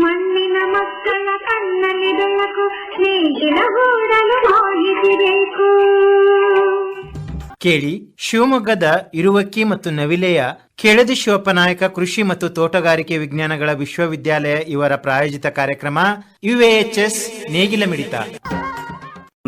ಮಣ್ಣಿನ ಮಕ್ಕಳ ಕಣ್ಣಲ್ಲಿ ಬೆಳಕು, ನೇಗಿಲ ಗೂಡಲು ಮಾಹಿತಿ ಬೇಕು. ಕೇಳಿ, ಶಿವಮೊಗ್ಗದ ಇರುವಕ್ಕಿ ಮತ್ತು ನವಿಲೆಯ ಕೆಳದಿ ಶಿವಪ್ಪನಾಯಕ ಕೃಷಿ ಮತ್ತು ತೋಟಗಾರಿಕೆ ವಿಜ್ಞಾನಗಳ ವಿಶ್ವವಿದ್ಯಾಲಯ ಇವರ ಪ್ರಾಯೋಜಿತ ಕಾರ್ಯಕ್ರಮ UAHS ನೇಗಿಲ ಮಿಡಿತ.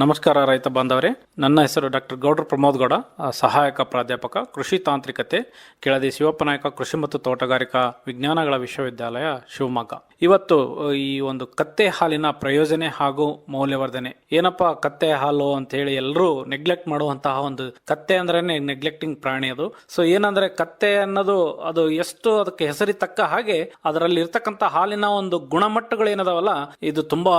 ನಮಸ್ಕಾರ ರೈತ ಬಾಂಧವರೇ, ನನ್ನ ಹೆಸರು ಡಾಕ್ಟರ್ ಗೌಡ್ರ ಪ್ರಮೋದ್ ಗೌಡ, ಸಹಾಯಕ ಪ್ರಾಧ್ಯಾಪಕ ಕೃಷಿ ತಾಂತ್ರಿಕತೆ, ಕೆಳದಿ ಶಿವಪ್ಪನಾಯಕ ಕೃಷಿ ಮತ್ತು ತೋಟಗಾರಿಕಾ ವಿಜ್ಞಾನಗಳ ವಿಶ್ವವಿದ್ಯಾಲಯ ಶಿವಮೊಗ್ಗ. ಇವತ್ತು ಈ ಒಂದು ಕತ್ತೆ ಹಾಲಿನ ಪ್ರಯೋಜನೆ ಹಾಗೂ ಮೌಲ್ಯವರ್ಧನೆ. ಏನಪ್ಪಾ ಕತ್ತೆ ಹಾಲು ಅಂತ ಹೇಳಿ ಎಲ್ಲರೂ ನೆಗ್ಲೆಕ್ಟ್ ಮಾಡುವಂತಹ ಒಂದು, ಕತ್ತೆ ಅಂದ್ರೆ ನೆಗ್ಲೆಕ್ಟಿಂಗ್ ಪ್ರಾಣಿ ಅದು. ಸೊ ಏನಂದ್ರೆ ಕತ್ತೆ ಅನ್ನೋದು ಅದು ಎಷ್ಟು ಅದಕ್ಕೆ ಹೆಸರಿ ತಕ್ಕ ಹಾಗೆ ಅದರಲ್ಲಿ ಇರ್ತಕ್ಕಂಥ ಹಾಲಿನ ಒಂದು ಗುಣಮಟ್ಟಗಳು ಏನದಾವಲ್ಲ, ಇದು ತುಂಬಾ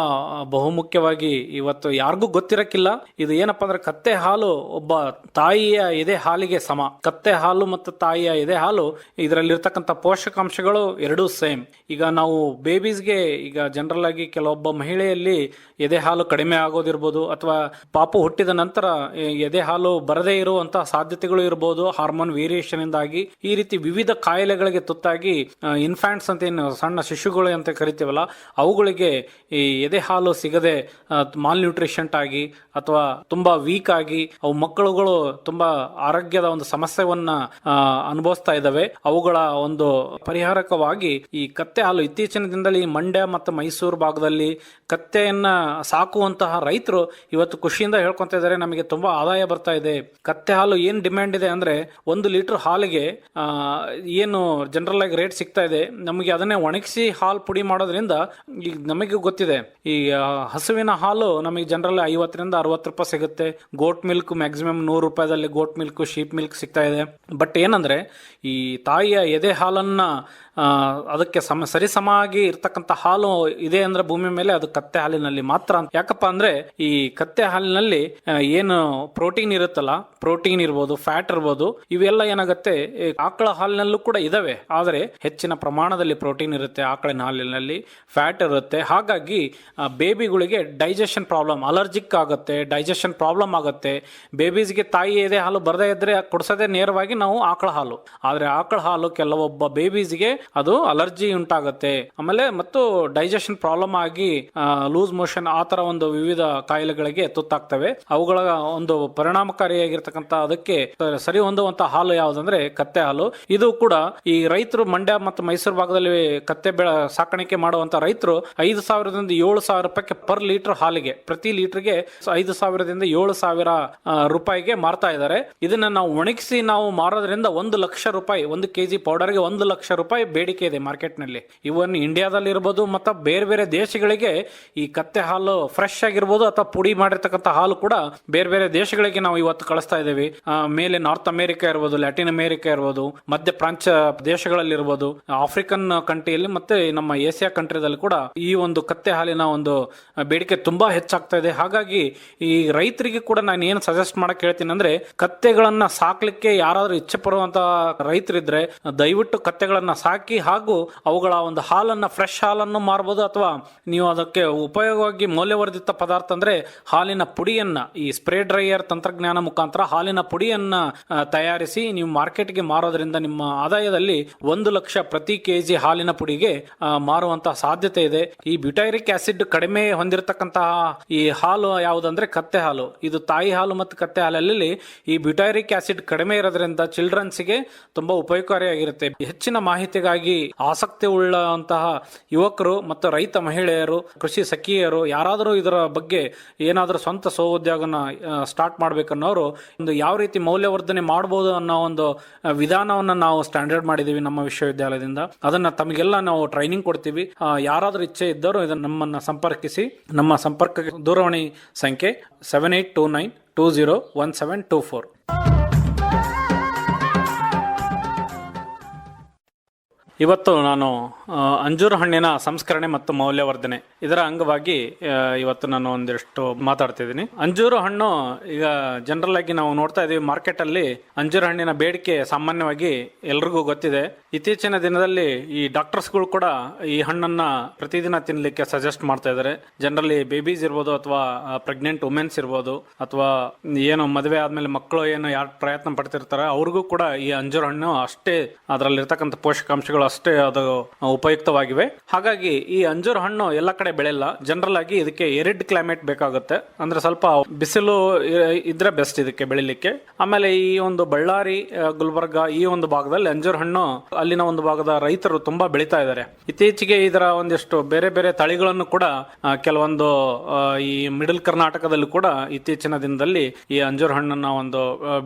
ಬಹುಮುಖ್ಯವಾಗಿ ಇವತ್ತು ಯಾರಿಗೂ ಗೊತ್ತಿರಕ್ಕಿಲ್ಲ. ಇದು ಏನಪ್ಪಾ ಅಂದ್ರೆ ಕತ್ತೆ ಹಾಲು ಒಬ್ಬ ತಾಯಿಯ ಎದೆ ಹಾಲಿಗೆ ಸಮ. ಕತ್ತೆ ಹಾಲು ಮತ್ತು ತಾಯಿಯ ಎದೆ ಹಾಲು ಇದರಲ್ಲಿರ್ತಕ್ಕಂಥ ಪೋಷಕಾಂಶಗಳು ಎರಡೂ ಸೇಮ್. ಈಗ ನಾವು ಬೇಬೀಸ್ಗೆ ಈಗ ಜನರಲ್ ಆಗಿ ಕೆಲವೊಬ್ಬ ಮಹಿಳೆಯಲ್ಲಿ ಎದೆ ಹಾಲು ಕಡಿಮೆ ಆಗೋದಿರ್ಬೋದು, ಅಥವಾ ಪಾಪು ಹುಟ್ಟಿದ ನಂತರ ಎದೆ ಹಾಲು ಬರದೇ ಇರುವಂತಹ ಸಾಧ್ಯತೆಗಳು ಇರಬಹುದು, ಹಾರ್ಮೋನ್ ವೇರಿಯೇಷನ್ ಇಂದಾಗಿ. ಈ ರೀತಿ ವಿವಿಧ ಕಾಯಿಲೆಗಳಿಗೆ ತುತ್ತಾಗಿ ಇನ್ಫ್ಯಾಂಟ್ಸ್ ಅಂತ ಏನು ಸಣ್ಣ ಶಿಶುಗಳು ಅಂತ ಕರಿತೀವಲ್ಲ, ಅವುಗಳಿಗೆ ಈ ಎದೆ ಹಾಲು ಸಿಗದೆ ಮಾಲ್ ನ್ಯೂಟ್ರಿಷಂಟ್ ಆಗಿ ಅಥವಾ ತುಂಬಾ ವೀಕ್ ಆಗಿ ಅವು ಮಕ್ಕಳುಗಳು ತುಂಬಾ ಆರೋಗ್ಯದ ಒಂದು ಸಮಸ್ಯೆವನ್ನ ಅನುಭವಿಸ್ತಾ ಇದ್ದಾವೆ. ಅವುಗಳ ಒಂದು ಪರಿಹಾರಕವಾಗಿ ಈ ಕತ್ತೆ ಹಾಲು ಇತ್ತೀಚಿನ ದಿನದಲ್ಲಿ ಮಂಡ್ಯ ಮತ್ತು ಮೈಸೂರು ಭಾಗದಲ್ಲಿ ಕತ್ತೆಯನ್ನ ಸಾಕುವಂತಹ ರೈತರು ಇವತ್ತು ಖುಷಿಯಿಂದ ಹೇಳ್ಕೊಂತ ಇದ್ದಾರೆ, ನಮಗೆ ತುಂಬಾ ಆದಾಯ ಬರ್ತಾ ಇದೆ. ಕತ್ತೆ ಹಾಲು ಏನ್ ಡಿಮ್ಯಾಂಡ್ ಇದೆ ಅಂದ್ರೆ 1 ಲೀಟರ್ ಹಾಲಿಗೆ ಏನು ಜನರಲ್ ಆಗಿ ರೇಟ್ ಸಿಗ್ತಾ ಇದೆ, ನಮಗೆ ಅದನ್ನೇ ಒಣಗಿಸಿ ಹಾಲು ಪುಡಿ ಮಾಡೋದ್ರಿಂದ ಈಗ ನಮಗೆ ಗೊತ್ತಿದೆ, ಈ ಹಸುವಿನ ಹಾಲು ನಮಗೆ ಜನರಲ್ 50 ರಿಂದ 60 ರೂಪಾಯಿ ಸಿಗುತ್ತೆ. ಗೋಟ್ ಮಿಲ್ಕ್ ಮ್ಯಾಕ್ಸಿಮಮ್ 100 ರೂಪಾಯಿದಲ್ಲಿ ಗೋಟ್ ಮಿಲ್ಕ್, ಶೀಪ್ ಮಿಲ್ಕ್ ಸಿಗ್ತಾ ಇದೆ. ಬಟ್ ಏನಂದ್ರೆ ಈ ತಾಯಿಯ ಎದೆ ಹಾಲನ್ನ ಅದಕ್ಕೆ ಸರಿಸಮಾಗಿ ಇರ್ತಕ್ಕಂಥ ಹಾಲು ಇದೆ ಅಂದ್ರೆ ಭೂಮಿ ಮೇಲೆ ಅದು ಕತ್ತೆ ಹಾಲಿನಲ್ಲಿ ಮಾತ್ರ. ಯಾಕಪ್ಪ ಅಂದ್ರೆ ಈ ಕತ್ತೆ ಹಾಲಿನಲ್ಲಿ ಏನು ಪ್ರೋಟೀನ್ ಇರುತ್ತಲ್ಲ, ಪ್ರೋಟೀನ್ ಇರ್ಬೋದು, ಫ್ಯಾಟ್ ಇರ್ಬೋದು, ಇವೆಲ್ಲ ಏನಾಗುತ್ತೆ ಆಕಳ ಹಾಲಿನಲ್ಲೂ ಕೂಡ ಇದಾವೆ. ಆದರೆ ಹೆಚ್ಚಿನ ಪ್ರಮಾಣದಲ್ಲಿ ಪ್ರೋಟೀನ್ ಇರುತ್ತೆ ಆಕಳಿನ ಹಾಲಿನಲ್ಲಿ, ಫ್ಯಾಟ್ ಇರುತ್ತೆ. ಹಾಗಾಗಿ ಬೇಬಿಗಳಿಗೆ ಡೈಜೆಷನ್ ಪ್ರಾಬ್ಲಮ್, ಅಲರ್ಜಿಕ್ ಆಗುತ್ತೆ, ಡೈಜೆಷನ್ ಪ್ರಾಬ್ಲಮ್ ಆಗುತ್ತೆ. ಬೇಬೀಸ್ಗೆ ತಾಯಿ ಎದೆ ಹಾಲು ಬರದೇ ಇದ್ರೆ ಕೊಡ್ಸೋದೇ ನೇರವಾಗಿ ನಾವು ಆಕಳ ಹಾಲು. ಆದ್ರೆ ಆಕಳ ಹಾಲು ಕೆಲವೊಬ್ಬ ಬೇಬೀಸ್ಗೆ ಅದು ಅಲರ್ಜಿ ಉಂಟಾಗುತ್ತೆ, ಆಮೇಲೆ ಮತ್ತು ಡೈಜೆಷನ್ ಪ್ರಾಬ್ಲಮ್ ಆಗಿ ಲೂಸ್ ಮೋಷನ್ ಆ ತರ ಒಂದು ವಿವಿಧ ಕಾಯಿಲೆಗಳಿಗೆ ತುತ್ತಾಗ್ತವೆ. ಅವುಗಳ ಒಂದು ಪರಿಣಾಮಕಾರಿಯಾಗಿರ್ತಕ್ಕಂಥ ಅದಕ್ಕೆ ಸರಿ ಹೊಂದುವಂತ ಹಾಲು ಯಾವುದಂದ್ರೆ ಕತ್ತೆ ಹಾಲು. ಇದು ಕೂಡ ಈ ರೈತರು ಮಂಡ್ಯ ಮತ್ತು ಮೈಸೂರು ಭಾಗದಲ್ಲಿ ಕತ್ತೆ ಸಾಕಾಣಿಕೆ ಮಾಡುವಂತ ರೈತರು 5,000 ದಿಂದ 7,000 ರೂಪಾಯಿಗೆ ಪರ್ ಲೀಟರ್ ಹಾಲಿಗೆ, ಪ್ರತಿ ಲೀಟರ್ಗೆ 5,000 ದಿಂದ 7,000 ರೂಪಾಯಿಗೆ ಮಾರ್ತಾ ಇದ್ದಾರೆ. ಇದನ್ನ ನಾವು ಒಣಗಿಸಿ ನಾವು ಮಾರೋದ್ರಿಂದ 1 ಲಕ್ಷ ರೂಪಾಯಿ, 1 kg ಪೌಡರ್ಗೆ 1 ಲಕ್ಷ ರೂಪಾಯಿ ಬೇಡಿಕೆ ಇದೆ ಮಾರ್ಕೆಟ್ ನಲ್ಲಿ. ಇವನ್ ಇಂಡಿಯಾದಲ್ಲಿ ಇರಬಹುದು ಮತ್ತು ಬೇರೆ ಬೇರೆ ದೇಶಗಳಿಗೆ ಈ ಕತ್ತೆ ಹಾಲು ಫ್ರೆಶ್ ಆಗಿರ್ಬೋದು ಅಥವಾ ಪುಡಿ ಮಾಡಿರ್ತಕ್ಕಂಥ ಹಾಲು ಕೂಡ ಬೇರೆ ಬೇರೆ ದೇಶಗಳಿಗೆ ನಾವು ಇವತ್ತು ಕಳಿಸ್ತಾ ಇದ್ದೇವೆ. ಮೇಲೆ ನಾರ್ತ್ ಅಮೆರಿಕಾ ಇರ್ಬೋದು, ಲ್ಯಾಟಿನ್ ಅಮೆರಿಕಾ ಇರ್ಬೋದು, ಮಧ್ಯ ಪ್ರಾಚ್ಯ ದೇಶಗಳಲ್ಲಿ ಇರ್ಬೋದು, ಆಫ್ರಿಕನ್ ಕಂಟ್ರಿಯಲ್ಲಿ ಮತ್ತೆ ನಮ್ಮ ಏಷ್ಯಾ ಕಂಟ್ರಿದಲ್ಲಿ ಕೂಡ ಈ ಒಂದು ಕತ್ತೆ ಹಾಲಿನ ಒಂದು ಬೇಡಿಕೆ ತುಂಬಾ ಹೆಚ್ಚಾಗ್ತಾ ಇದೆ. ಹಾಗಾಗಿ ಈ ರೈತರಿಗೆ ಕೂಡ ನಾನು ಏನು ಸಜೆಸ್ಟ್ ಮಾಡಕ್ ಹೇಳ್ತೀನಿ ಅಂದ್ರೆ, ಕತ್ತೆಗಳನ್ನ ಸಾಕ್ಲಿಕ್ಕೆ ಯಾರಾದ್ರೂ ಇಚ್ಛೆ ಪಡುವಂತ ರೈತರಿದ್ರೆ ದಯವಿಟ್ಟು ಕತ್ತೆಗಳನ್ನ ಸಾಕಿ ಹಾಗೂ ಅವುಗಳ ಒಂದು ಹಾಲನ್ನ, ಫ್ರೆಶ್ ಹಾಲನ್ನು ಮಾರಬಹುದು. ಅಥವಾ ನೀವು ಅದಕ್ಕೆ ಉಪಯೋಗವಾಗಿ ಮೌಲ್ಯವರ್ಧಿತ ಪದಾರ್ಥ ಅಂದ್ರೆ ಹಾಲಿನ ಪುಡಿಯನ್ನ ಈ ಸ್ಪ್ರೇ ಡ್ರೈಯರ್ ತಂತ್ರಜ್ಞಾನ ಮುಖಾಂತರ ಹಾಲಿನ ಪುಡಿಯನ್ನ ತಯಾರಿಸಿ ನೀವು ಮಾರ್ಕೆಟ್ಗೆ ಮಾರೋದ್ರಿಂದ ನಿಮ್ಮ ಆದಾಯದಲ್ಲಿ 1 ಲಕ್ಷ ಪ್ರತಿ kg ಹಾಲಿನ ಪುಡಿಗೆ ಮಾರುವಂತಹ ಸಾಧ್ಯತೆ ಇದೆ. ಈ ಬ್ಯೂಟೈರಿಕ್ ಆಸಿಡ್ ಕಡಿಮೆ ಹೊಂದಿರತಕ್ಕಂತಹ ಈ ಹಾಲು ಯಾವುದಂದ್ರೆ ಕತ್ತೆ ಹಾಲು. ಇದು ತಾಯಿ ಹಾಲು ಮತ್ತು ಕತ್ತೆ ಹಾಲಲ್ಲಿ ಈ ಬ್ಯೂಟೈರಿಕ್ ಆಸಿಡ್ ಕಡಿಮೆ ಇರೋದ್ರಿಂದ ಚಿಲ್ಡ್ರನ್ಸ್ಗೆ ತುಂಬಾ ಉಪಯೋಗಕಾರಿಯಾಗಿರುತ್ತೆ. ಹೆಚ್ಚಿನ ಮಾಹಿತಿಗಾಗಿ ಆಸಕ್ತಿ ಉಳ್ಳಂತಹ ಯುವಕರು ಮತ್ತು ರೈತ ಮಹಿಳೆಯರು, ಕೃಷಿ ಸಖಿಯರು ಯಾರಾದರೂ ಇದರ ಬಗ್ಗೆ ಏನಾದರೂ ಸ್ವಂತ ಸ್ವಉದ್ಯೋಗನ ಸ್ಟಾರ್ಟ್ ಮಾಡ್ಬೇಕನ್ನೋರು ಒಂದು ಯಾವ ರೀತಿ ಮೌಲ್ಯವರ್ಧನೆ ಮಾಡಬಹುದು ಅನ್ನೋ ಒಂದು ವಿಧಾನವನ್ನ ನಾವು ಸ್ಟ್ಯಾಂಡರ್ಡ್ ಮಾಡಿದೀವಿ ನಮ್ಮ ವಿಶ್ವವಿದ್ಯಾಲಯದಿಂದ. ಅದನ್ನ ತಮಗೆಲ್ಲ ನಾವು ಟ್ರೈನಿಂಗ್ ಕೊಡ್ತೀವಿ. ಯಾರಾದರೂ ಇಚ್ಛೆ ಇದ್ದರೂ ಇದನ್ನು ನಮ್ಮನ್ನ ಸಂಪರ್ಕಿಸಿ. ನಮ್ಮ ಸಂಪರ್ಕ ದೂರವಾಣಿ ಸಂಖ್ಯೆ 7829201724. ಇವತ್ತು ನಾನು ಅಂಜೂರ ಹಣ್ಣಿನ ಸಂಸ್ಕರಣೆ ಮತ್ತು ಮೌಲ್ಯವರ್ಧನೆ ಇದರ ಅಂಗವಾಗಿ ಇವತ್ತು ನಾನು ಒಂದಿಷ್ಟು ಮಾತಾಡ್ತಿದ್ದೀನಿ. ಅಂಜೂರ ಹಣ್ಣು ಈಗ ಜನರಲ್ ಆಗಿ ನಾವು ನೋಡ್ತಾ ಇದೀವಿ, ಮಾರ್ಕೆಟ್ ಅಲ್ಲಿ ಅಂಜೂರ ಹಣ್ಣಿನ ಬೇಡಿಕೆ ಸಾಮಾನ್ಯವಾಗಿ ಎಲ್ರಿಗೂ ಗೊತ್ತಿದೆ. ಇತ್ತೀಚಿನ ದಿನದಲ್ಲಿ ಈ ಡಾಕ್ಟರ್ಸ್ಗಳು ಕೂಡ ಈ ಹಣ್ಣನ್ನ ಪ್ರತಿದಿನ ತಿನ್ಲಿಕ್ಕೆ ಸಜೆಸ್ಟ್ ಮಾಡ್ತಾ ಇದ್ದಾರೆ. ಜನರಲಿ ಬೇಬೀಸ್ ಇರ್ಬೋದು ಅಥವಾ ಪ್ರೆಗ್ನೆಂಟ್ ವುಮೆನ್ಸ್ ಇರ್ಬೋದು ಅಥವಾ ಏನು ಮದುವೆ ಆದ್ಮೇಲೆ ಮಕ್ಕಳು ಏನು ಯಾರು ಪ್ರಯತ್ನ ಪಡ್ತಿರ್ತಾರೆ ಅವ್ರಿಗೂ ಕೂಡ ಈ ಅಂಜೂರ ಹಣ್ಣು ಅಷ್ಟೇ ಅದರಲ್ಲಿರ್ತಕ್ಕಂಥ ಪೋಷಕಾಂಶಗಳು ಅಷ್ಟೇ ಅದು ಉಪಯುಕ್ತವಾಗಿವೆ. ಹಾಗಾಗಿ ಈ ಅಂಜೂರ ಹಣ್ಣು ಎಲ್ಲ ಕಡೆ ಬೆಳೆಯಲ್ಲ. ಜನರಲ್ ಆಗಿ ಇದಕ್ಕೆ ಎರಿಡ್ ಕ್ಲೈಮೇಟ್ ಬೇಕಾಗುತ್ತೆ, ಅಂದ್ರೆ ಸ್ವಲ್ಪ ಬಿಸಿಲು ಇದ್ರೆ ಬೆಸ್ಟ್ ಇದಕ್ಕೆ ಬೆಳಿಲಿಕ್ಕೆ. ಆಮೇಲೆ ಈ ಒಂದು ಬಳ್ಳಾರಿ, ಗುಲ್ಬರ್ಗ ಈ ಒಂದು ಭಾಗದಲ್ಲಿ ಅಂಜೂರ ಹಣ್ಣು ಅಲ್ಲಿನ ಒಂದು ಭಾಗದ ರೈತರು ತುಂಬಾ ಬೆಳೀತಾ ಇದ್ದಾರೆ. ಇತ್ತೀಚೆಗೆ ಇದರ ಒಂದಿಷ್ಟು ಬೇರೆ ಬೇರೆ ತಳಿಗಳನ್ನು ಕೂಡ ಕೆಲವೊಂದು ಈ ಮಿಡಲ್ ಕರ್ನಾಟಕದಲ್ಲಿ ಕೂಡ ಇತ್ತೀಚಿನ ದಿನದಲ್ಲಿ ಈ ಅಂಜೂರ ಹಣ್ಣನ್ನ ಒಂದು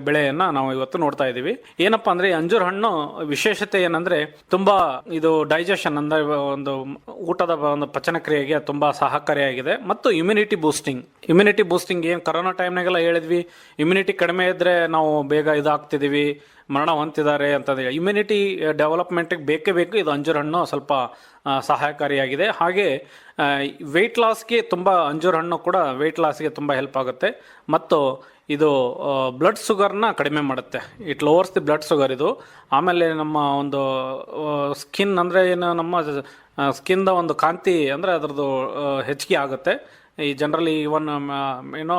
ಬೆಳೆಯನ್ನ ನಾವು ಇವತ್ತು ನೋಡ್ತಾ ಇದೀವಿ. ಏನಪ್ಪಾ ಅಂದ್ರೆ ಈ ಅಂಜೂರ ಹಣ್ಣು ವಿಶೇಷತೆ ಏನಂದ್ರೆ ತುಂಬಾ ಇದು ಡೈಜೆಷನ್ ಅಂದ್ರೆ ಒಂದು ಊಟದ ಒಂದು ಪಚನ ಕ್ರಿಯೆಗೆ ತುಂಬಾ ಸಹಕಾರಿಯಾಗಿದೆ ಮತ್ತು ಇಮ್ಯುನಿಟಿ ಬೂಸ್ಟಿಂಗ್ ಏನ್ ಕರೋನಾ ಟೈಮ್ನಾಗೆಲ್ಲ ಹೇಳಿದ್ವಿ, ಇಮ್ಯುನಿಟಿ ಕಡಿಮೆ ಇದ್ರೆ ನಾವು ಬೇಗ ಇದಾಗ್ತಿದೀವಿ, ಮರಣ ಹೊಂದಿದ್ದಾರೆ ಅಂತಂದ್ರೆ ಇಮ್ಯುನಿಟಿ ಡೆವಲಪ್ಮೆಂಟ್ಗೆ ಬೇಕೇ ಬೇಕು. ಇದು ಅಂಜೂರ ಹಣ್ಣು ಸ್ವಲ್ಪ ಸಹಾಯಕಾರಿಯಾಗಿದೆ. ಹಾಗೆ ವೆಯ್ಟ್ ಲಾಸ್ಗೆ ತುಂಬ ಅಂಜೂರ ಹಣ್ಣು ಕೂಡ ವೆಯ್ಟ್ ಲಾಸ್ಗೆ ತುಂಬ ಹೆಲ್ಪ್ ಆಗುತ್ತೆ ಮತ್ತು ಇದು ಬ್ಲಡ್ ಶುಗರ್ನ ಕಡಿಮೆ ಮಾಡುತ್ತೆ. It lovers the blood sugar ಇದು. ಆಮೇಲೆ ನಮ್ಮ ಒಂದು ಸ್ಕಿನ್ ಅಂದರೆ ಏನು, ನಮ್ಮ ಸ್ಕಿನ್ದ ಒಂದು ಕಾಂತಿ ಅಂದರೆ ಅದರದ್ದು ಹೆಚ್ಚಿಗೆ ಆಗುತ್ತೆ. ಈ ಜನರಲಿ ಇವನ್ ಏನೋ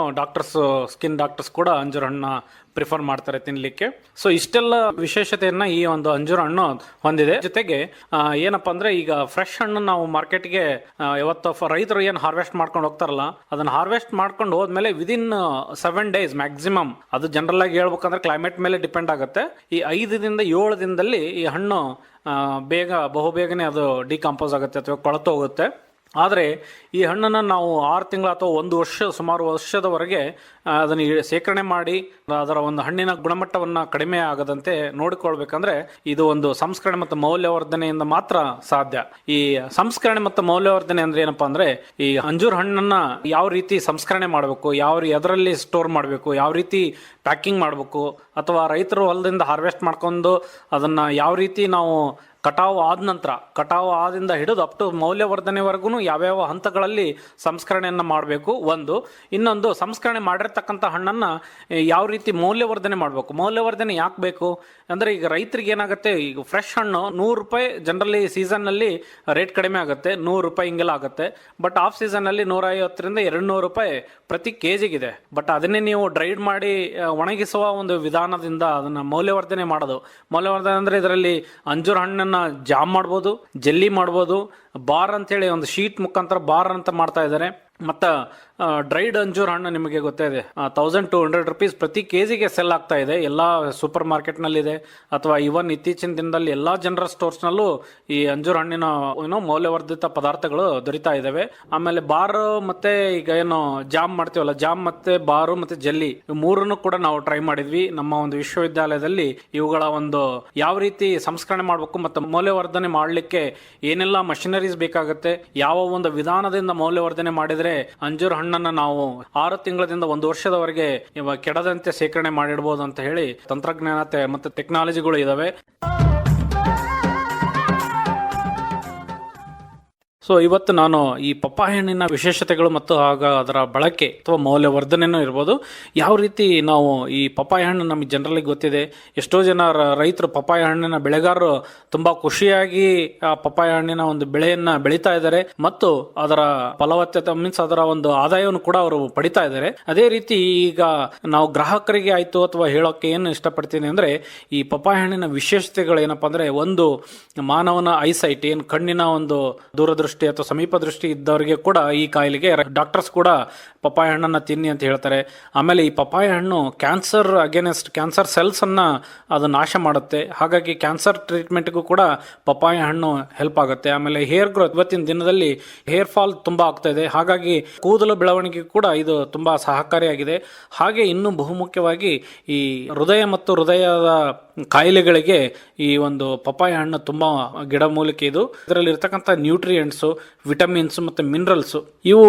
ಸ್ಕಿನ್ ಡಾಕ್ಟರ್ಸ್ ಕೂಡ ಅಂಜೂರ ಹಣ್ಣು ಪ್ರಿಫರ್ ಮಾಡ್ತಾರೆ ತಿನ್ಲಿಕ್ಕೆ. ಸೊ ಇಷ್ಟೆಲ್ಲ ವಿಶೇಷತೆಯನ್ನ ಈ ಒಂದು ಅಂಜೂರ ಹಣ್ಣು ಹೊಂದಿದೆ. ಜೊತೆಗೆ ಏನಪ್ಪಾ ಅಂದ್ರೆ ಈಗ ಫ್ರೆಶ್ ಹಣ್ಣು ನಾವು ಮಾರ್ಕೆಟ್ಗೆ ಯಾವತ್ತು ರೈತರು ಏನು ಹಾರ್ವೆಸ್ಟ್ ಮಾಡ್ಕೊಂಡು ಹೋಗ್ತಾರಲ್ಲ, ಅದನ್ನ ಹಾರ್ವೆಸ್ಟ್ ಮಾಡ್ಕೊಂಡು ಹೋದ್ಮೇಲೆ ವಿದಿನ್ 7 days ಮ್ಯಾಕ್ಸಿಮಮ್, ಅದು ಜನರಲ್ ಆಗಿ ಹೇಳ್ಬೇಕಂದ್ರೆ ಕ್ಲೈಮೇಟ್ ಮೇಲೆ ಡಿಪೆಂಡ್ ಆಗುತ್ತೆ. ಈ 5 ದಿಂದ 7 ದಿನದಲ್ಲಿ ಈ ಹಣ್ಣು ಬಹುಬೇಗನೆ ಅದು ಡಿಕಂಪೋಸ್ ಆಗುತ್ತೆ ಅಥವಾ ಕೊಳತು ಹೋಗುತ್ತೆ. ಆದರೆ ಈ ಹಣ್ಣನ್ನು ನಾವು 6 ತಿಂಗಳು ಅಥವಾ 1 ವರ್ಷ, ಸುಮಾರು ವರ್ಷದವರೆಗೆ ಅದನ್ನು ಶೇಖರಣೆ ಮಾಡಿ ಅದರ ಒಂದು ಹಣ್ಣಿನ ಗುಣಮಟ್ಟವನ್ನು ಕಡಿಮೆ ಆಗದಂತೆ ನೋಡಿಕೊಳ್ಬೇಕಂದ್ರೆ ಇದು ಒಂದು ಸಂಸ್ಕರಣೆ ಮತ್ತು ಮೌಲ್ಯವರ್ಧನೆಯಿಂದ ಮಾತ್ರ ಸಾಧ್ಯ. ಈ ಸಂಸ್ಕರಣೆ ಮತ್ತು ಮೌಲ್ಯವರ್ಧನೆ ಅಂದ್ರೆ ಏನಪ್ಪಾ ಅಂದ್ರೆ ಈ ಅಂಜೂರ ಹಣ್ಣನ್ನ ಯಾವ ರೀತಿ ಸಂಸ್ಕರಣೆ ಮಾಡಬೇಕು, ಎದರಲ್ಲಿ ಸ್ಟೋರ್ ಮಾಡಬೇಕು, ಯಾವ ರೀತಿ ಪ್ಯಾಕಿಂಗ್ ಮಾಡಬೇಕು, ಅಥವಾ ರೈತರು ಹೊಲದಿಂದ ಹಾರ್ವೆಸ್ಟ್ ಮಾಡ್ಕೊಂಡು ಅದನ್ನ ಯಾವ ರೀತಿ ನಾವು ಕಟಾವು ಆದಿಂದ ಹಿಡಿದು ಅಪ್ ಟು ಮೌಲ್ಯವರ್ಧನೆವರೆಗೂ ಯಾವ್ಯಾವ ಹಂತಗಳಲ್ಲಿ ಸಂಸ್ಕರಣೆಯನ್ನು ಮಾಡಬೇಕು. ಇನ್ನೊಂದು ಸಂಸ್ಕರಣೆ ಮಾಡಿರ್ತಕ್ಕಂಥ ಹಣ್ಣನ್ನ ಯಾವ ರೀತಿ ಮೌಲ್ಯವರ್ಧನೆ ಮಾಡಬೇಕು. ಮೌಲ್ಯವರ್ಧನೆ ಯಾಕೆ ಬೇಕು ಅಂದ್ರೆ ಈಗ ರೈತರಿಗೆ ಏನಾಗುತ್ತೆ, ಈಗ ಫ್ರೆಶ್ ಹಣ್ಣು 100 ರೂಪಾಯಿ ಜನರಲಿ ಸೀಸನ್ ನಲ್ಲಿ ರೇಟ್ ಕಡಿಮೆ ಆಗುತ್ತೆ, 100 ರೂಪಾಯಿ ಹಿಂಗೆಲ್ಲ ಆಗುತ್ತೆ. ಬಟ್ ಆಫ್ ಸೀಸನ್ ನಲ್ಲಿ 150 ರಿಂದ 200 ರೂಪಾಯಿ ಪ್ರತಿ ಕೆಜಿಗಿದೆ. ಬಟ್ ಅದನ್ನೇ ನೀವು ಡ್ರೈಡ್ ಮಾಡಿ ಒಣಗಿಸುವ ಒಂದು ವಿಧಾನದಿಂದ ಅದನ್ನ ಮೌಲ್ಯವರ್ಧನೆ ಮಾಡೋದು. ಮೌಲ್ಯವರ್ಧನೆ ಅಂದ್ರೆ ಇದರಲ್ಲಿ ಅಂಜೂರ ಹಣ್ಣನ್ನ ಜಾಮ್ ಮಾಡ್ಬೋದು, ಜೆಲ್ಲಿ ಮಾಡ್ಬೋದು, ಬಾರ್ ಅಂತೇಳಿ ಒಂದು ಶೀಟ್ ಮುಖಾಂತರ ಬಾರ್ ಅಂತ ಮಾಡ್ತಾ ಇದ್ದಾರೆ. ಮತ್ತು ಡ್ರೈಡ್ ಅಂಜೂರ ಹಣ್ಣು ನಿಮಗೆ ಗೊತ್ತೇ ಇದೆ, 1200 ರೂಪೀಸ್ ಪ್ರತಿ ಕೆಜಿಗೆ ಸೆಲ್ ಆಗ್ತಾ ಇದೆ. ಎಲ್ಲ ಸೂಪರ್ ಮಾರ್ಕೆಟ್ನಲ್ಲಿದೆ, ಅಥವಾ ಇವನ್ ಇತ್ತೀಚಿನ ದಿನದಲ್ಲಿ ಎಲ್ಲ ಜನರಲ್ ಸ್ಟೋರ್ಸ್ನಲ್ಲೂ ಈ ಅಂಜೂರ ಹಣ್ಣಿನ ಮೌಲ್ಯವರ್ಧಿತ ಪದಾರ್ಥಗಳು ದೊರೀತಾ ಇದ್ದಾವೆ. ಆಮೇಲೆ ಬಾರ್ ಮತ್ತೆ ಈಗ ಏನು ಜಾಮ್ ಮಾಡ್ತೀವಲ್ಲ, ಜಾಮ್ ಮತ್ತೆ ಬಾರು ಮತ್ತೆ ಜೆಲ್ಲಿ ಮೂರನ್ನು ಕೂಡ ನಾವು ಟ್ರೈ ಮಾಡಿದ್ವಿ ನಮ್ಮ ಒಂದು ವಿಶ್ವವಿದ್ಯಾಲಯದಲ್ಲಿ. ಇವುಗಳ ಒಂದು ಯಾವ ರೀತಿ ಸಂಸ್ಕರಣೆ ಮಾಡಬೇಕು ಮತ್ತು ಮೌಲ್ಯವರ್ಧನೆ ಮಾಡಲಿಕ್ಕೆ ಏನೆಲ್ಲ ಮಷಿನರೀಸ್ ಬೇಕಾಗುತ್ತೆ, ಯಾವ ಒಂದು ವಿಧಾನದಿಂದ ಮೌಲ್ಯವರ್ಧನೆ ಮಾಡಿದ್ರೆ ಅಂಜೂರ ಹಣ್ಣನ್ನ ನಾವು 6 ತಿಂಗಳಿಂದ 1 ವರ್ಷದವರೆಗೆ ಕೆಡದಂತೆ ಶೇಖರಣೆ ಮಾಡಿಡಬಹುದು ಅಂತ ಹೇಳಿ ತಂತ್ರಜ್ಞಾನತೆ ಮತ್ತು ಟೆಕ್ನಾಲಜಿಗಳು ಇದಾವೆ. ಸೊ ಇವತ್ತು ನಾನು ಈ ಪಪ್ಪಾಯ ಹಣ್ಣಿನ ವಿಶೇಷತೆಗಳು ಮತ್ತು ಅದರ ಬಳಕೆ ಅಥವಾ ಮೌಲ್ಯವರ್ಧನೆನೂ ಇರ್ಬೋದು, ಯಾವ ರೀತಿ ನಾವು ಈ ಪಪ್ಪಾಯ ಹಣ್ಣು ನಮಗೆ ಜನರಲಿ ಗೊತ್ತಿದೆ. ಎಷ್ಟೋ ಜನ ರೈತರು ಪಪ್ಪಾಯ ಹಣ್ಣಿನ ಬೆಳೆಗಾರರು ತುಂಬಾ ಖುಷಿಯಾಗಿ ಆ ಪಪ್ಪಾಯ ಹಣ್ಣಿನ ಒಂದು ಬೆಳೆಯನ್ನ ಬೆಳೀತಾ ಇದ್ದಾರೆ ಮತ್ತು ಅದರ ಫಲವತ್ತತೆ ಮೀನ್ಸ್ ಅದರ ಒಂದು ಆದಾಯವನ್ನು ಕೂಡ ಅವರು ಪಡಿತಾ ಇದ್ದಾರೆ. ಅದೇ ರೀತಿ ಈಗ ನಾವು ಗ್ರಾಹಕರಿಗೆ ಆಯ್ತು ಅಥವಾ ಹೇಳೋಕೆ ಏನು ಇಷ್ಟಪಡ್ತೀನಿ ಅಂದ್ರೆ ಈ ಪಪ್ಪಾಯ ಹಣ್ಣಿನ ವಿಶೇಷತೆಗಳು ಏನಪ್ಪಾ ಅಂದ್ರೆ, ಒಂದು ಮಾನವನ ಐಸೈಟ್ ಏನು ಕಣ್ಣಿನ ಒಂದು ದೂರದೃಷ್ಟಿ ಅಥವಾ ಸಮೀಪ ದೃಷ್ಟಿ ಇದ್ದವರಿಗೆ ಕೂಡ ಈ ಕಾಯಿಲೆಗೆ ಡಾಕ್ಟರ್ಸ್ ಕೂಡ ಪಪ್ಪಾಯ ಹಣ್ಣನ್ನ ತಿನ್ನಿ ಅಂತ ಹೇಳ್ತಾರೆ. ಆಮೇಲೆ ಈ ಪಪ್ಪಾಯ ಹಣ್ಣು ಕ್ಯಾನ್ಸರ್ ಸೆಲ್ಸ್ ಅನ್ನ ಅದು ನಾಶ ಮಾಡುತ್ತೆ. ಹಾಗಾಗಿ ಕ್ಯಾನ್ಸರ್ ಟ್ರೀಟ್ಮೆಂಟ್ಗೂ ಕೂಡ ಪಪ್ಪಾಯ ಹಣ್ಣು ಹೆಲ್ಪ್ ಆಗುತ್ತೆ. ಆಮೇಲೆ ಹೇರ್ ಗ್ರೋತ್, ಇವತ್ತಿನ ದಿನದಲ್ಲಿ ಹೇರ್ ಫಾಲ್ ತುಂಬಾ ಆಗ್ತಾ ಇದೆ, ಹಾಗಾಗಿ ಕೂದಲು ಬೆಳವಣಿಗೆ ಕೂಡ ಇದು ತುಂಬಾ ಸಹಕಾರಿಯಾಗಿದೆ. ಹಾಗೆ ಇನ್ನು ಬಹುಮುಖ್ಯವಾಗಿ ಈ ಹೃದಯ ಮತ್ತು ಹೃದಯದ ಕಾಯಿಲೆಗಳಿಗೆ ಈ ಒಂದು ಪಪ್ಪಾಯ ಹಣ್ಣು ತುಂಬಾ ಗಿಡಮೂಲಿಕೆ. ಇದರಲ್ಲಿ ಇರ್ತಕ್ಕಂಥ ನ್ಯೂಟ್ರಿಯೆಂಟ್ಸ್, ವಿಟಮಿನ್ಸ್ ಮತ್ತು ಮಿನರಲ್ಸ್ ಇವು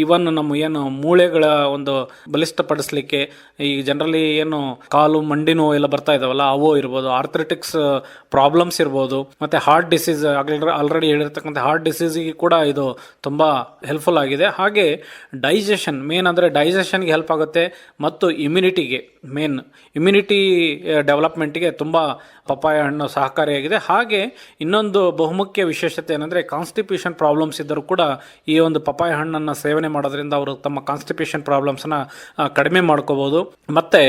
ಇವನ್ ನಮ್ಮ ಏನು ಮೂಳೆಗಳ ಒಂದು ಬಲಿಷ್ಠಪಡಿಸಲಿಕ್ಕೆ, ಈ ಜನರಲಿ ಏನು ಕಾಲು ಮಂಡಿ ನೋವು ಎಲ್ಲ ಬರ್ತಾ ಇದಾವಲ್ಲ ಅವು ಇರ್ಬೋದು, ಆರ್ಥ್ರೆಟಿಕ್ಸ್ ಪ್ರಾಬ್ಲಮ್ಸ್ ಇರ್ಬೋದು, ಮತ್ತೆ ಹಾರ್ಟ್ ಡಿಸೀಸ್ ಆಲ್ರೆಡಿ ಹೇಳಿರ್ತಕ್ಕಂಥ ಹಾರ್ಟ್ ಡಿಸೀಸ್ಗೆ ಕೂಡ ಇದು ತುಂಬಾ ಹೆಲ್ಪ್ಫುಲ್ ಆಗಿದೆ. ಹಾಗೆ ಡೈಜೆಷನ್ ಮೇನ್ ಅಂದ್ರೆ ಡೈಜೆಷನ್ಗೆ ಹೆಲ್ಪ್ ಆಗುತ್ತೆ ಮತ್ತು ಇಮ್ಯುನಿಟಿಗೆ ಮೇನ್ ಇಮ್ಯುನಿಟಿ ಡೆವಲಪ್ಮೆಂಟ್ಗೆ ತುಂಬ ಪಪ್ಪಾಯ ಹಣ್ಣು ಸಹಕಾರಿಯಾಗಿದೆ. ಹಾಗೆ ಇನ್ನೊಂದು ಬಹುಮುಖ್ಯ ವಿಶೇಷತೆ ಏನಂದರೆ ಕಾನ್ಸ್ಟಿಪೇಷನ್ ಪ್ರಾಬ್ಲಮ್ಸ್ ಇದ್ದರೂ ಕೂಡ ಈ ಒಂದು ಪಪ್ಪಾಯ ಹಣ್ಣನ್ನು ಸೇವನೆ ಮಾಡೋದ್ರಿಂದ ಅವರು ತಮ್ಮ ಕಾನ್ಸ್ಟಿಪೇಷನ್ ಪ್ರಾಬ್ಲಮ್ಸ್ನ ಕಡಿಮೆ ಮಾಡ್ಕೋಬೋದು. ಮತ್ತು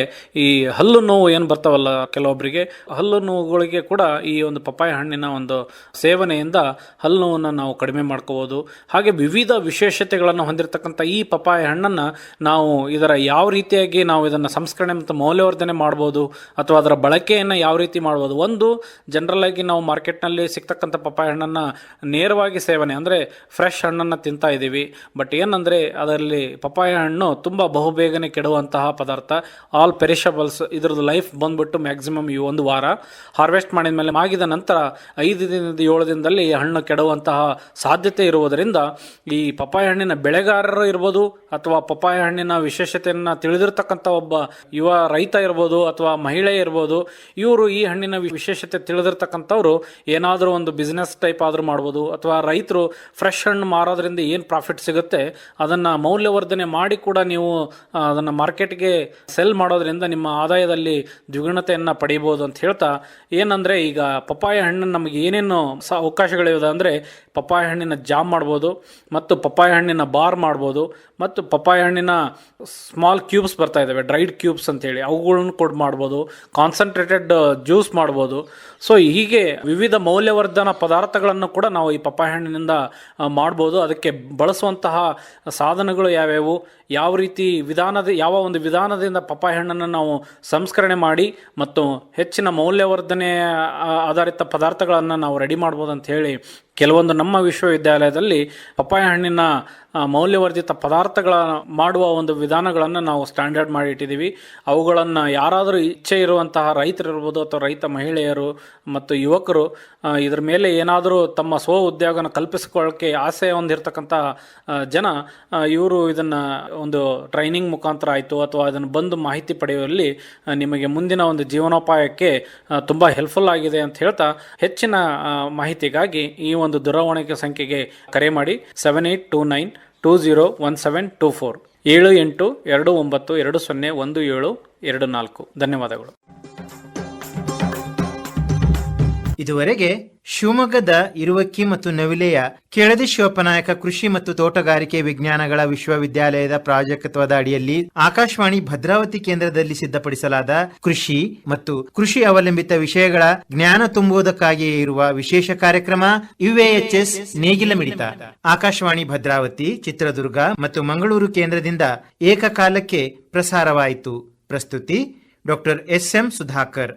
ಈ ಹಲ್ಲು ನೋವು ಏನು ಬರ್ತಾವಲ್ಲ ಕೆಲವೊಬ್ಬರಿಗೆ, ಹಲ್ಲು ನೋವುಗಳಿಗೆ ಕೂಡ ಈ ಒಂದು ಪಪ್ಪಾಯ ಹಣ್ಣಿನ ಒಂದು ಸೇವನೆಯಿಂದ ಹಲ್ಲು ನೋವನ್ನು ನಾವು ಕಡಿಮೆ ಮಾಡ್ಕೋಬೋದು. ಹಾಗೆ ವಿವಿಧ ವಿಶೇಷತೆಗಳನ್ನು ಹೊಂದಿರತಕ್ಕಂಥ ಈ ಪಪ್ಪಾಯ ಹಣ್ಣನ್ನು ನಾವು ಇದರ ಯಾವ ರೀತಿಯಾಗಿ ನಾವು ಇದನ್ನು ಸಂಸ್ಕರಣೆ ಮತ್ತು ಮೌಲ್ಯವರ್ಧನೆ ಮಾಡ್ಬೋದು ಅಥವಾ ಅದರ ಬಳಕೆಯನ್ನು ಯಾವ ರೀತಿ ಮಾಡ್ಬೋದು. ಒಂದು ಜನರಲ್ ಆಗಿ ನಾವು ಮಾರ್ಕೆಟ್ನಲ್ಲಿ ಸಿಗ್ತಕ್ಕಂಥ ಪಪ್ಪಾಯ ಹಣ್ಣನ್ನು ನೇರವಾಗಿ ಸೇವನೆ ಅಂದರೆ ಫ್ರೆಶ್ ಹಣ್ಣನ್ನು ತಿಂತಾ ಇದ್ದೀವಿ. ಬಟ್ ಏನಂದರೆ ಅದರಲ್ಲಿ ಪಪ್ಪಾಯ ಹಣ್ಣು ತುಂಬ ಬಹುಬೇಗನೆ ಕೆಡುವಂತಹ ಪದಾರ್ಥ, ಆಲ್ ಪೆರಿಷಬಲ್ಸ್. ಇದರದ್ದು ಲೈಫ್ ಬಂದ್ಬಿಟ್ಟು ಮ್ಯಾಕ್ಸಿಮಮ್ ಈ 1 ವಾರ. ಹಾರ್ವೆಸ್ಟ್ ಮಾಡಿದ ಮೇಲೆ ಮಾಗಿದ ನಂತರ 5 ದಿನದಿಂದ 7 ದಿನದಲ್ಲಿ ಹಣ್ಣು ಕೆಡುವಂತಹ ಸಾಧ್ಯತೆ ಇರುವುದರಿಂದ ಈ ಪಪ್ಪಾಯ ಹಣ್ಣಿನ ಬೆಳೆಗಾರರು ಇರ್ಬೋದು ಅಥವಾ ಪಪ್ಪಾಯ ಹಣ್ಣಿನ ವಿಶೇಷತೆಯನ್ನು ತಿಳಿದಿರ್ತಕ್ಕಂಥ ಒಬ್ಬ ಯುವ ರೈತ ಇರ್ಬೋದು ಅಥವಾ ಮಹಿಳೆ ಇರ್ಬೋದು, ಇವರು ಈ ಹಣ್ಣಿನ ವಿಶೇಷತೆ ತಿಳಿದಿರ್ತಕ್ಕಂಥವ್ರು ಏನಾದರೂ ಒಂದು ಬಿಸ್ನೆಸ್ ಟೈಪ್ ಆದರೂ ಮಾಡ್ಬೋದು. ಅಥವಾ ರೈತರು ಫ್ರೆಶ್ ಹಣ್ಣು ಮಾರೋದ್ರಿಂದ ಏನು ಪ್ರಾಫಿಟ್ ಸಿಗುತ್ತೆ ಅದನ್ನು ಮೌಲ್ಯವರ್ಧನೆ ಮಾಡಿ ಕೂಡ ನೀವು ಅದನ್ನು ಮಾರ್ಕೆಟ್ಗೆ ಸೆಲ್ ಮಾಡೋದ್ರಿಂದ ನಿಮ್ಮ ಆದಾಯದಲ್ಲಿ ದ್ವಿಗುಣತೆಯನ್ನು ಪಡೀಬೋದು ಅಂತ ಹೇಳ್ತಾ, ಏನಂದರೆ ಈಗ ಪಪ್ಪಾಯ ಹಣ್ಣು ನಮಗೆ ಏನೇನು ಅವಕಾಶಗಳಿವೆ ಅಂದರೆ ಪಪ್ಪಾಯ ಹಣ್ಣಿನ ಜಾಮ್ ಮಾಡ್ಬೋದು, ಮತ್ತು ಪಪ್ಪಾಯ ಹಣ್ಣಿನ ಬಾರ್ ಮಾಡ್ಬೋದು, ಮತ್ತು ಪಪ್ಪಾಯ ಹಣ್ಣಿನ ಸ್ಮಾಲ್ ಕ್ಯೂಬ್ಸ್ ಬರ್ತಾ ಇದ್ದಾವೆ, ಡ್ರೈಡ್ ಕ್ಯೂಬ್ಸ್ ಅಂತೇಳಿ, ಅವುಗಳನ್ನು ಕೂಡ ಮಾಡ್ಬೋದು. ಕಾನ್ಸಂಟ್ರೇಟೆಡ್ ಜ್ಯೂಸ್ ಮಾಡ್ಬೋದು. ಸೊ ಹೀಗೆ ವಿವಿಧ ಮೌಲ್ಯವರ್ಧನ ಪದಾರ್ಥಗಳನ್ನು ಕೂಡ ನಾವು ಈ ಪಪ್ಪಾಯ ಹಣ್ಣಿನಿಂದ ಮಾಡ್ಬೋದು. ಅದಕ್ಕೆ ಬಳಸುವಂತಹ ಸಾಧನಗಳು ಯಾವ್ಯಾವು, ಯಾವ ರೀತಿ ಯಾವ ಒಂದು ವಿಧಾನದಿಂದ ಪಪ್ಪಾಯ ಹಣ್ಣನ್ನು ನಾವು ಸಂಸ್ಕರಣೆ ಮಾಡಿ ಮತ್ತು ಹೆಚ್ಚಿನ ಮೌಲ್ಯವರ್ಧನೆ ಆಧಾರಿತ ಪದಾರ್ಥಗಳನ್ನು ನಾವು ರೆಡಿ ಮಾಡ್ಬೋದು ಅಂತ ಹೇಳಿ ಕೆಲವೊಂದು ನಮ್ಮ ವಿಶ್ವವಿದ್ಯಾಲಯದಲ್ಲಿ ಪಪ್ಪಾಯ ಹಣ್ಣಿನ ಮೌಲ್ಯವರ್ಧಿತ ಪದಾರ್ಥಗಳ ಮಾಡುವ ಒಂದು ವಿಧಾನಗಳನ್ನು ನಾವು ಸ್ಟ್ಯಾಂಡರ್ಡ್ ಮಾಡಿ ಇಟ್ಟಿದ್ದೀವಿ. ಅವುಗಳನ್ನು ಯಾರಾದರೂ ಇಚ್ಛೆ ಇರುವಂತಹ ರೈತರಿರ್ಬೋದು ಅಥವಾ ರೈತ ಮಹಿಳೆಯರು ಮತ್ತು ಯುವಕರು ಇದರ ಮೇಲೆ ಏನಾದರೂ ತಮ್ಮ ಸ್ವ ಉದ್ಯೋಗನ ಕಲ್ಪಿಸಿಕೊಳ್ಳೋಕ್ಕೆ ಆಸೆ ಹೊಂದಿರತಕ್ಕಂಥ ಜನ ಇವರು ಇದನ್ನು ಒಂದು ಟ್ರೈನಿಂಗ್ ಮುಖಾಂತರ ಆಯಿತು ಅಥವಾ ಅದನ್ನು ಬಂದು ಮಾಹಿತಿ ಪಡೆಯುವಲ್ಲಿ ನಿಮಗೆ ಮುಂದಿನ ಒಂದು ಜೀವನೋಪಾಯಕ್ಕೆ ತುಂಬ ಹೆಲ್ಪ್ಫುಲ್ ಆಗಿದೆ ಅಂತ ಹೇಳ್ತಾ, ಹೆಚ್ಚಿನ ಮಾಹಿತಿಗಾಗಿ ಈ ಒಂದು ದೂರವಾಣಿ ಸಂಖ್ಯೆಗೆ ಕರೆ ಮಾಡಿ 7829201724 7829201724. ಧನ್ಯವಾದಗಳು. ಇದುವರೆಗೆ ಶಿವಮೊಗ್ಗದ ಇರುವಕ್ಕಿ ಮತ್ತು ನವಿಲೆಯ ಕೆಳದಿ ಶಿವಪ್ಪನಾಯಕ ಕೃಷಿ ಮತ್ತು ತೋಟಗಾರಿಕೆ ವಿಜ್ಞಾನಗಳ ವಿಶ್ವವಿದ್ಯಾಲಯದ ಪ್ರಾಜೆಕ್ಟ್ವದ ಅಡಿಯಲ್ಲಿ ಆಕಾಶವಾಣಿ ಭದ್ರಾವತಿ ಕೇಂದ್ರದಲ್ಲಿ ಸಿದ್ಧಪಡಿಸಲಾದ ಕೃಷಿ ಮತ್ತು ಕೃಷಿ ಅವಲಂಬಿತ ವಿಷಯಗಳ ಜ್ಞಾನ ತುಂಬುವುದಕ್ಕಾಗಿಯೇ ಇರುವ ವಿಶೇಷ ಕಾರ್ಯಕ್ರಮ UAHS ನೇಗಿಲ ಮಿಡಿತ ಆಕಾಶವಾಣಿ ಭದ್ರಾವತಿ, ಚಿತ್ರದುರ್ಗ ಮತ್ತು ಮಂಗಳೂರು ಕೇಂದ್ರದಿಂದ ಏಕಕಾಲಕ್ಕೆ ಪ್ರಸಾರವಾಯಿತು. ಪ್ರಸ್ತುತಿ ಡಾಕ್ಟರ್ SM ಸುಧಾಕರ್.